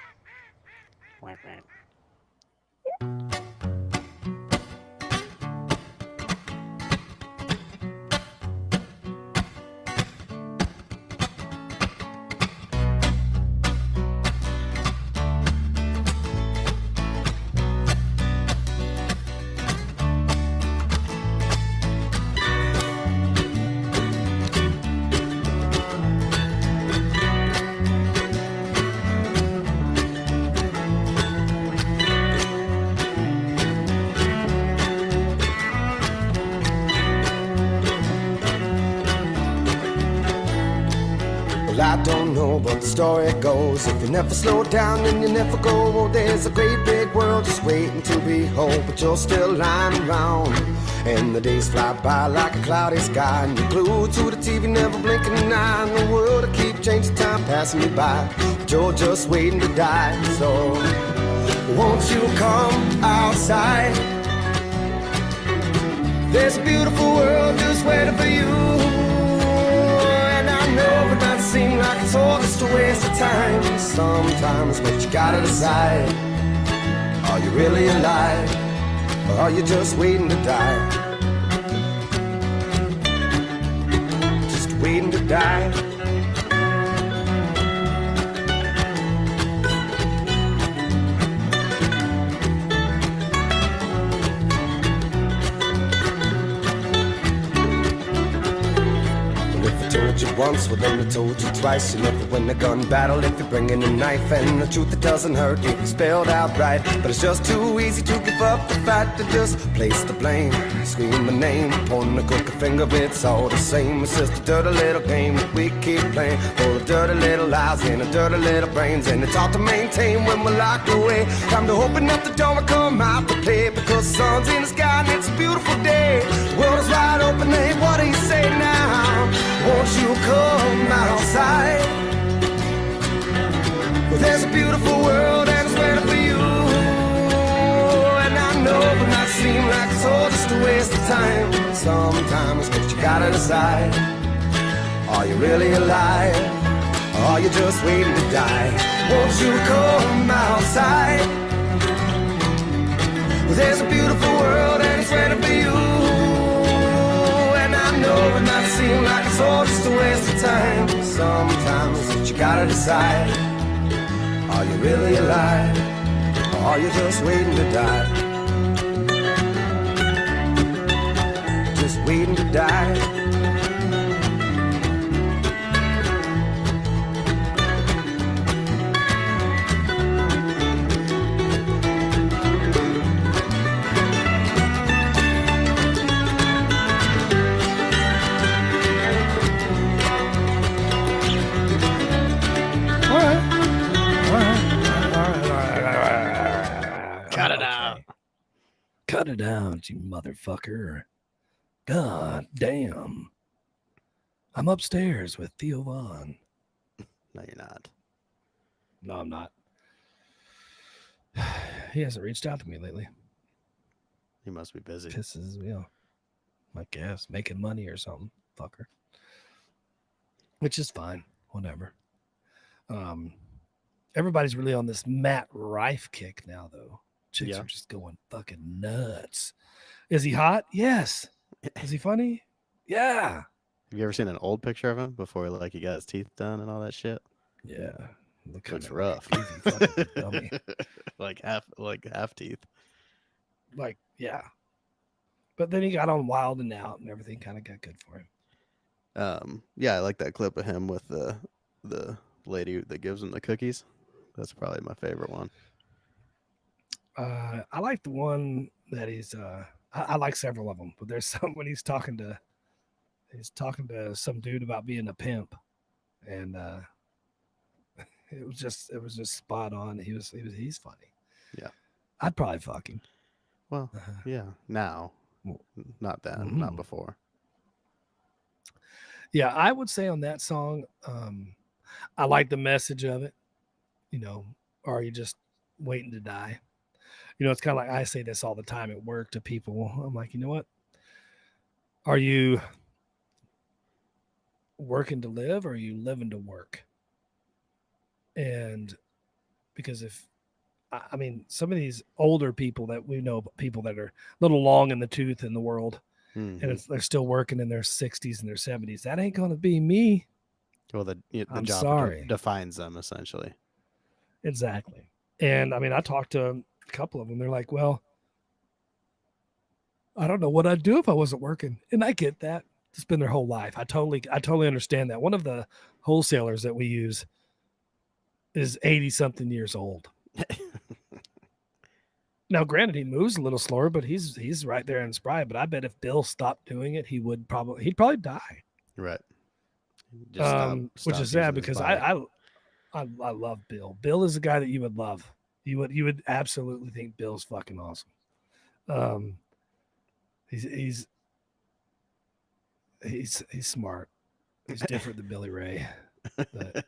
I don't know, but the story goes, if you never slow down, then you never go. There's a great big world just waiting to be whole, but you're still lying around. And the days fly by like a cloudy sky, and you're glued to the TV, never blinking an eye. And the world will keep changing, time passing you by, but you're just waiting to die. So won't you come outside? There's a beautiful world just waiting for you. It might seem like it's all just a waste of time sometimes, but you gotta decide, are you really alive, or are you just waiting to die? Just waiting to die. Once, well then I told you twice. You never win a gun battle if you're bringing a knife. And the truth that doesn't hurt you spelled out right, but it's just too easy to give up the fight, to just place the blame, scream the name, point the crooked finger. It's all the same. It's just a dirty little game that we keep playing, full of dirty little lies and a dirty little brains. And it's hard to maintain when we're locked away. Time to open up the door and come out to play, because the sun's in the sky and it's a beautiful day. The world is wide open, hey, what do you say now? Won't you come outside? Well, there's a beautiful world and it's waiting for you. And I know it might seem like it's all just a waste of time sometimes, but you gotta decide, are you really alive, or are you just waiting to die? Won't you come outside? Well, there's a beautiful world and it's waiting for you. It might seem like it's all just a waste of time sometimes, but you gotta decide, are you really alive, or are you just waiting to die? Just waiting to die. Cut it out, you motherfucker. God damn. I'm upstairs with Theo Vaughn. No, you're not. No, I'm not. He hasn't reached out to me lately. He must be busy. Pisses me off. I guess making money or something, fucker. Which is fine, whatever. Everybody's really on this Matt Rife kick now, though. Chicks Yeah. are just going fucking nuts. Is he hot? Yes. Is he funny? Yeah. Have you ever seen an old picture of him before, like he got his teeth done and all that shit? Yeah. Look Looks kinda rough. Like a goofy fucking dummy. like half teeth. Like, yeah. But then he got on Wild and Out, and everything kind of got good for him. Yeah, I like that clip of him with the lady that gives him the cookies. That's probably my favorite one. I like the one that he's. I like several of them, but there's some when he's talking to some dude about being a pimp, and it was just spot on. He's funny. Yeah. I'd probably fuck him. Well, yeah, now, not then, not Mhm. before. Yeah, I would say on that song, I like the message of it. You know, or are you just waiting to die? You know, it's kind of like I say this all the time at work to people. I'm like, you know what? Are you working to live or are you living to work? And because I mean, some of these older people that we know, people that are a little long in the tooth in the world, Mhm. and they're still working in their 60s and their 70s, that ain't going to be me. Well, the I'm job sorry. defines them essentially. Exactly. And I mean, I talked to a couple of them. They're like, well, I don't know what I'd do if I wasn't working. And I get that. It's been their whole life. I totally understand that. One of the wholesalers that we use is 80 something years old. Now, granted, he moves a little slower, but he's right there and spry. But I bet if Bill stopped doing it, he'd probably die. Right. Just stop Which is using sad his because body. I love Bill. Bill is a guy that you would love. You would absolutely think Bill's fucking awesome. He's smart. He's different than Billy Ray. But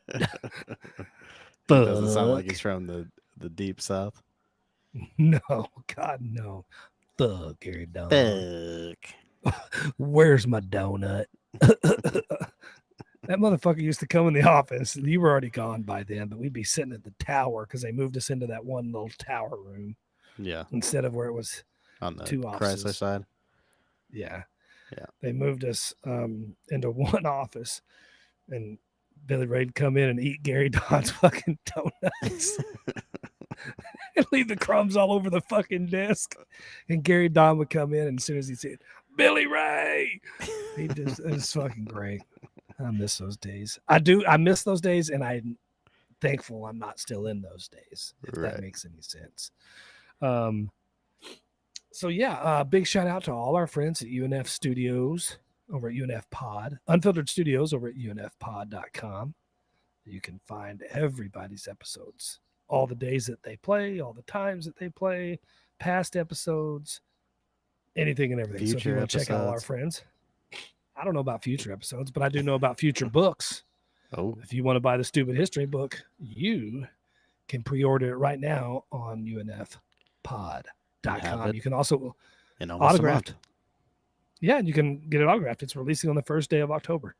Doesn't sound like fuck. he's from the deep south. No, God, no. Thug, Gary Don. Fuck. Where's my donut? That motherfucker used to come in the office. You were already gone by then, but we'd be sitting at the tower because they moved us into that one little tower room Yeah, instead of where it was on the two Chrysler offices. side. Yeah. Yeah. They moved us into one office, and Billy Ray'd come in and eat Gary Don's fucking donuts and leave the crumbs all over the fucking desk. And Gary Don would come in, and as soon as he said, Billy Ray, it was fucking great. I miss those days. I miss those days, and I'm thankful I'm not still in those days, if Right. that makes any sense. So yeah, big shout out to all our friends at UNF Studios over at UNF Pod, Unfiltered Studios over at unfpod.com. You can find everybody's episodes, all the days that they play, all the times that they play, past episodes, anything and everything. So if you Future want to check out all our episodes. friends, I don't know about future episodes, but I do know about future books. Oh, If you want to buy the Stupid History book, you can pre-order it right now on unfpod.com. it You can also in almost autographed. a month. Yeah, and you can get it autographed. It's releasing on the first day of October.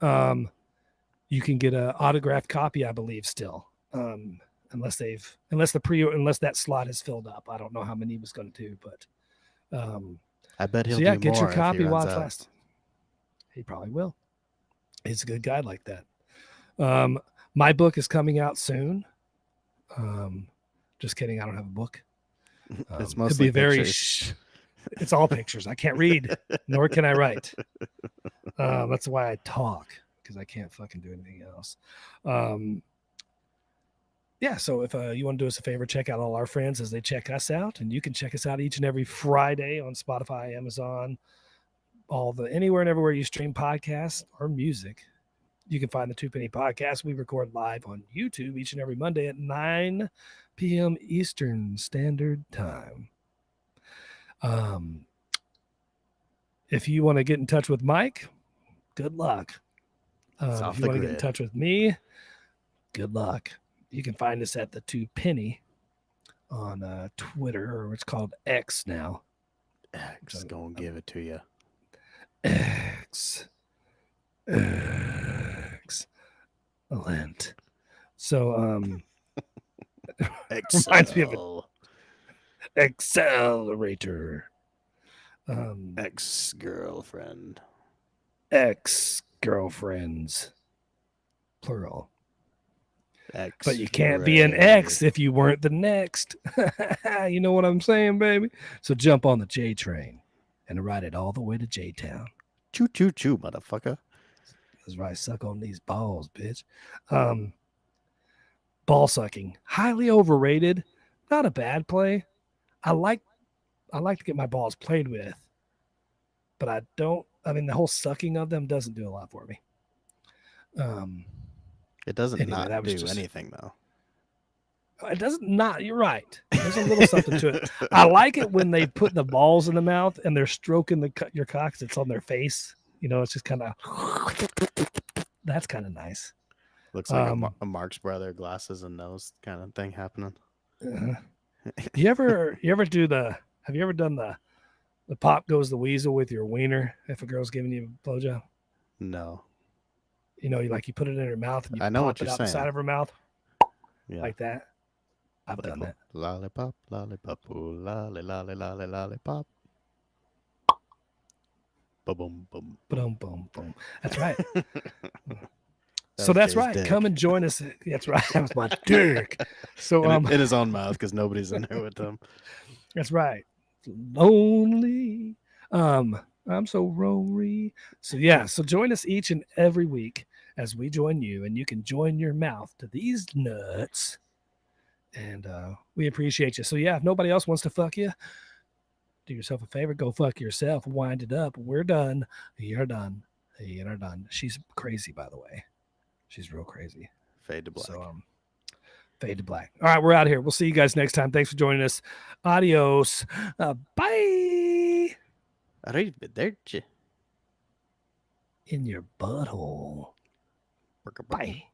You can get an autographed copy, I believe, still. Unless that slot is filled up. I don't know how many he was going to do, but I bet he'll so yeah, do get more your if copy he while runs it's out. last. He probably will. He's a good guy like that. My book is coming out soon. Just kidding. I don't have a book. It's It'd mostly be a very pictures. it's all pictures. I can't read, nor can I write. That's why I talk, because I can't fucking do anything else. Yeah, so if you want to do us a favor, check out all our friends as they check us out, and you can check us out each and every Friday on Spotify, Amazon, anywhere and everywhere you stream podcasts or music. You can find the Two Penny Podcast. We record live on YouTube each and every Monday at 9 p.m. Eastern Standard Time. If you want to get in touch with Mike, good luck. It's off If you the want to get in grid. touch with me, good luck. You can find us at the Two Penny on Twitter, or it's called X now. X gonna give it to you. Excellent. So Reminds me of accelerator. Ex-girlfriend. Ex-girlfriends, plural. Ex. But you can't be an ex if you weren't the next. You know what I'm saying, baby? So jump on the J train and ride it all the way to J-Town. Choo choo choo, motherfucker. That's right. Suck on these balls, bitch. Ball sucking, highly overrated. Not a bad play. I like to get my balls played with, but I don't. I mean, the whole sucking of them doesn't do a lot for me. It doesn't Anyway, not that was do just- anything though. It doesn't not. You're right. There's a little something to it. I like it when they put the balls in the mouth and they're stroking your cocks. It's on their face. You know, it's just kind of. That's kind of nice. Looks like a Marx Brother glasses and nose kind of thing happening. You ever do the? Have you ever done the pop goes the weasel with your wiener if a girl's giving you a blowjob? No. You know, you put it in her mouth and you I know pop what it you're out the saying. side of her mouth Yeah. like that. I've done that. Lollipop, lollipop, ooh, lolly, lolly, lolly, lollipop. Boom, boom, Boom, boom, boom. That's right. That So was that's Jay's right. dick. Come and join us. That's right. That was my dick. So in his own mouth because nobody's in there with him. that's right. Lonely. I'm so rory. So yeah. So join us each and every week as we join you, and you can join your mouth to these nuts. And we appreciate you. So yeah, if nobody else wants to fuck you, do yourself a favor. Go fuck yourself. Wind it up. We're done. You're done. You're done. She's crazy, by the way. She's real crazy. Fade to black. So fade to black. All right, we're out of here. We'll see you guys next time. Thanks for joining us. Adios. Bye. Arrivederci. In your butthole. Bye.